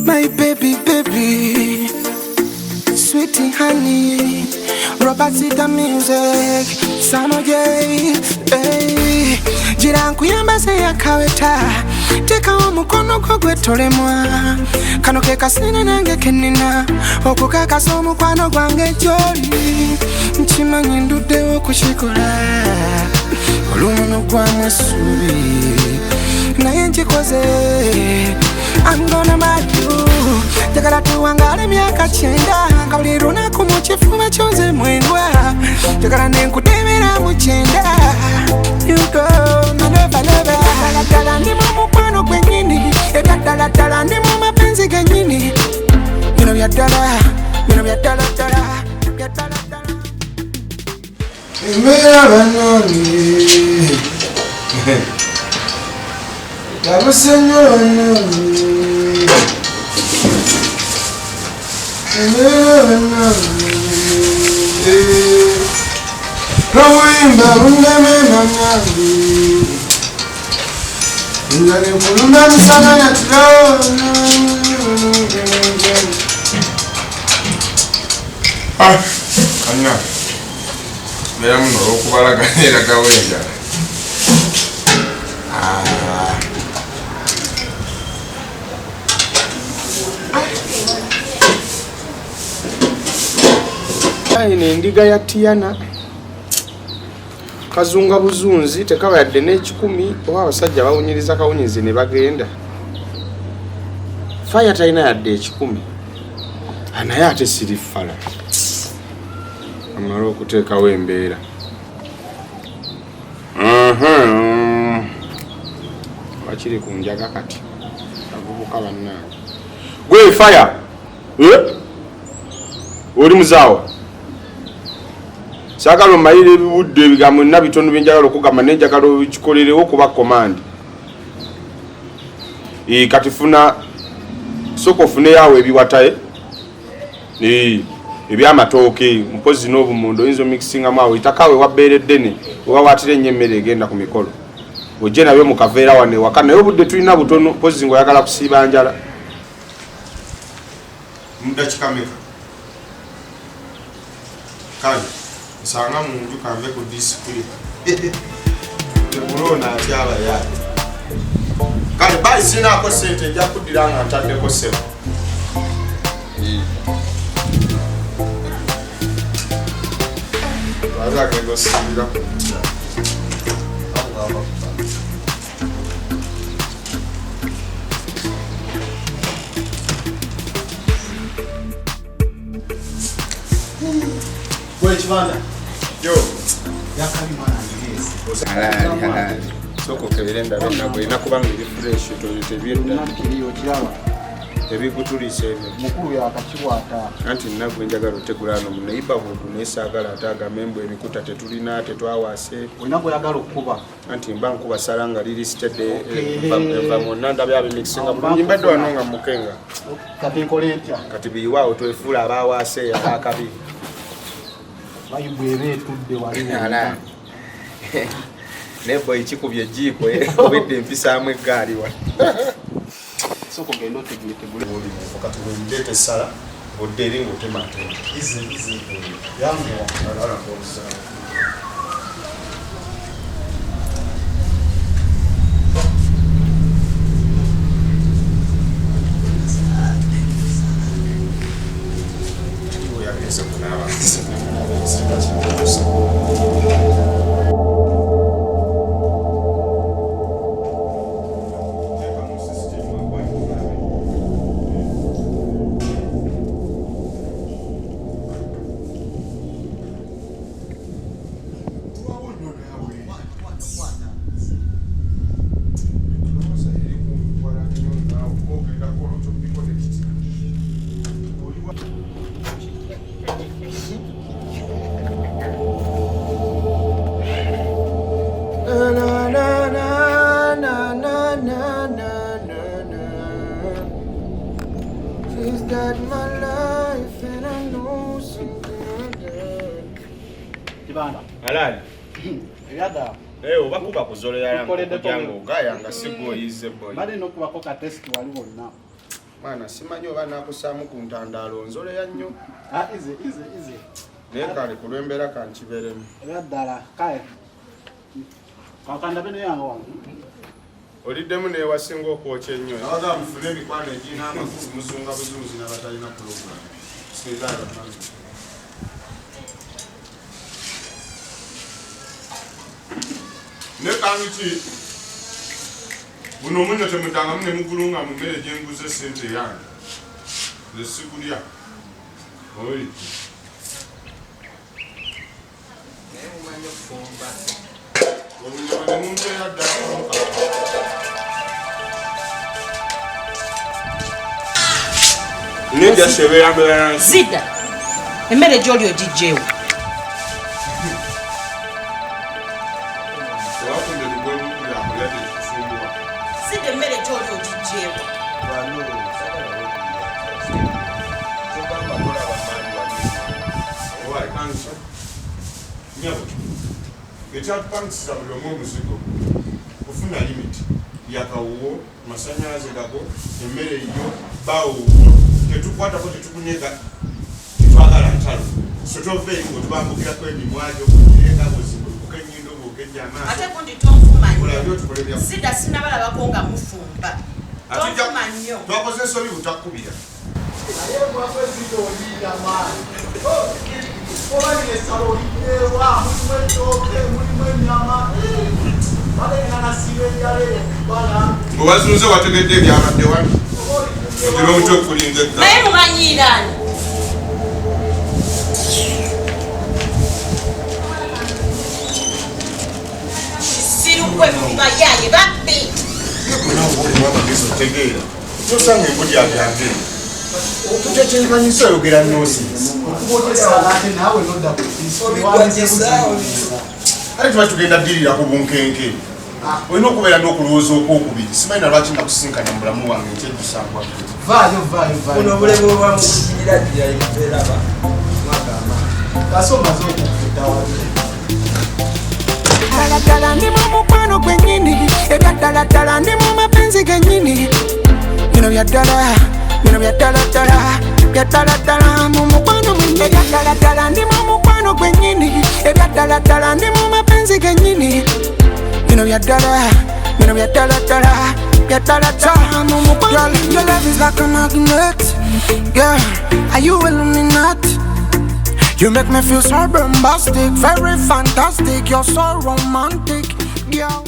My baby, baby, sweetie honey, Robert the music, Samo J, hey, Jiranku yamba se ya kaweta, teka wa mukono kwa gwetole mwa, kano keka sina nange kenina, oku kaka somu kwano gwange joli, mchima nyindude okushikola, olumuno kwa mwesuri, na yenji koze, I'm gonna marry you. Jagala tuwangale miaka 9 Kauli runaku muchifuba chonze mwendwa Jagala nenkudemera muchenda You go, me never never Dala ndi mukwano gwenyini Dala ndi mapenzi genyini Bino byaddala Byaddala Emera banoni Tabusenyo Rawimba undeme manyambi Ndani kulunda misana ya tulao Kanya Mera muno okubalaganira kawenja Ine ndiga ya Tiana kazunga buzunzi tekaba yadde n'ekikumi oba abasajja bawunyiriza kawunyizi ne bagenda fire taina yadde ekikumi anaye ate sirifala amala okuteekawo embeera wakiri ku njaga kati avubuka bannange gwe fire oli muzaawa Sagalo mayire ebibudde ebigambo nina bitono byenjagala okugamba nenjagala okikolerewo kuba command. Kati funa soko fune yawe ebiwataye. Ebyamatooke mpozi n'obumondo inzo mixinga mawe itakawe wabeereddene oba watire ennyemmere egenda ku mikolo. Ojje nabyo mu kaveera wane wakana naye obudde tulina butono mpozi ngo yagala kusiiba njala. Mudakika meka. Kale Sanga munju kambe ku discipline. Corona atyaba ya. Kale bali sina ko sente nja kudiranga ntadde ko sebo. Waza ke go sibira. Chibanda. Yo. Yakali mwana ngezi. Halali. Soko kelenda bena bwe nakubanga iri fresh to tebinda. Nakiriyo kiraba. Ebikutulise ebyo. Mukulu yakakibwata. Anti nnaku njagala otegulano munaiba buntu nesagala ataga membo ebikuta tetulina tetwawase. Oinako yagala okuba. Anti mba nkuba salanga lili stede eva monanda byabe mixinga bulungi mbadde wanonga mukenga. Kati nkolentya. Kati biyiwaawo twefula abawase abakabi. Bayibwebe tudde wali. Ala. Nebo ikikubye jiko obedde mpisaamu eggaali wa. Soko gendo tegule buli wakati ndete sala oderi ngotemate. Izi yangu ala kosa. Halali. Yada. Oba kuba kuzolera yango kujanga ogaya nga sigo yize boy. Bale no kuba ko ka test wali wonna. Mwana simanyi oba nakusaamu ku ntandaalo nzoleya nnyo. Ize. Naye kale ku lw'embeera kankibeeremu. Byaddala kale. Kakanda bino yange wange. Oliddemu neewasinga okwokya ennyo. Abaga mufune emikwano egirina amakulu musunga buzuuzi n'abatalina pulogulaamu. Ne kanki buno omunnyo temutangamu ne mugulunga mu mmere gye nguze ssente yange. Nze sigulya. Oli. Naye mumanyi okufumba. Obunyama ne mumpeera ddala. Nejja sebeera Zida. Emmere gy'oli ogiggyeewo. Zida emmere gy'oli ogiggyeewo. Ekyatupangisisa buli omu omuzigo kufuna limiti yakawuwo masanyalaze gago emmere eyo bawuwo tetukwatako tetukunyega tetwagala ntalo sotoveeyi ng'otubambukirako emimwajo engabozibuuka ennyindo bwokejjama Ate kundi tonfuma Zida sinabalabako nga mufumba. Tonfuma nnyo. twakoze ensobi butakubira Naye bwakwezidde oliira maani. Oba nesalo oliteewa mulimu ettooke mulimu ennyama. Balena nasiba enjala ekubala. bwebazunze wategedde ebyabadde wano otera omuti okulinga egga Naye mubanyiiraani. Sirukwe mu bayaaye babbi. amagezi otegeera nosanga embulya byange okutekyekanyisa oyogera nnosinzi Ate naawe nodda ku ate tuba tugenda ddirira ku bunkenke olina okubeera n'okulowooza okwokubiri simanyi na lwaki nakusinkanya mu bulamu wange nkyejusangwa vaayo. Buno obulemu obwamukukinyira embeeraba. Mwagamba. Kasomaze okukutawa. Daladala ndi mu mukwano gwennyini. Ebyaddala ndi mu mapenzi gennyini. Bino byaddala mu mukwano gwennyini. Ebyaddala ndi mu mukwano gwennyini. Ebyaddala ndi mu mapenzi gennyini. Bino byaddala mu mukwano. Girl, your love is like a magnet. Girl, are you Illuminati? You make me feel so bombastic, very fantastic. You're so romantic, girl.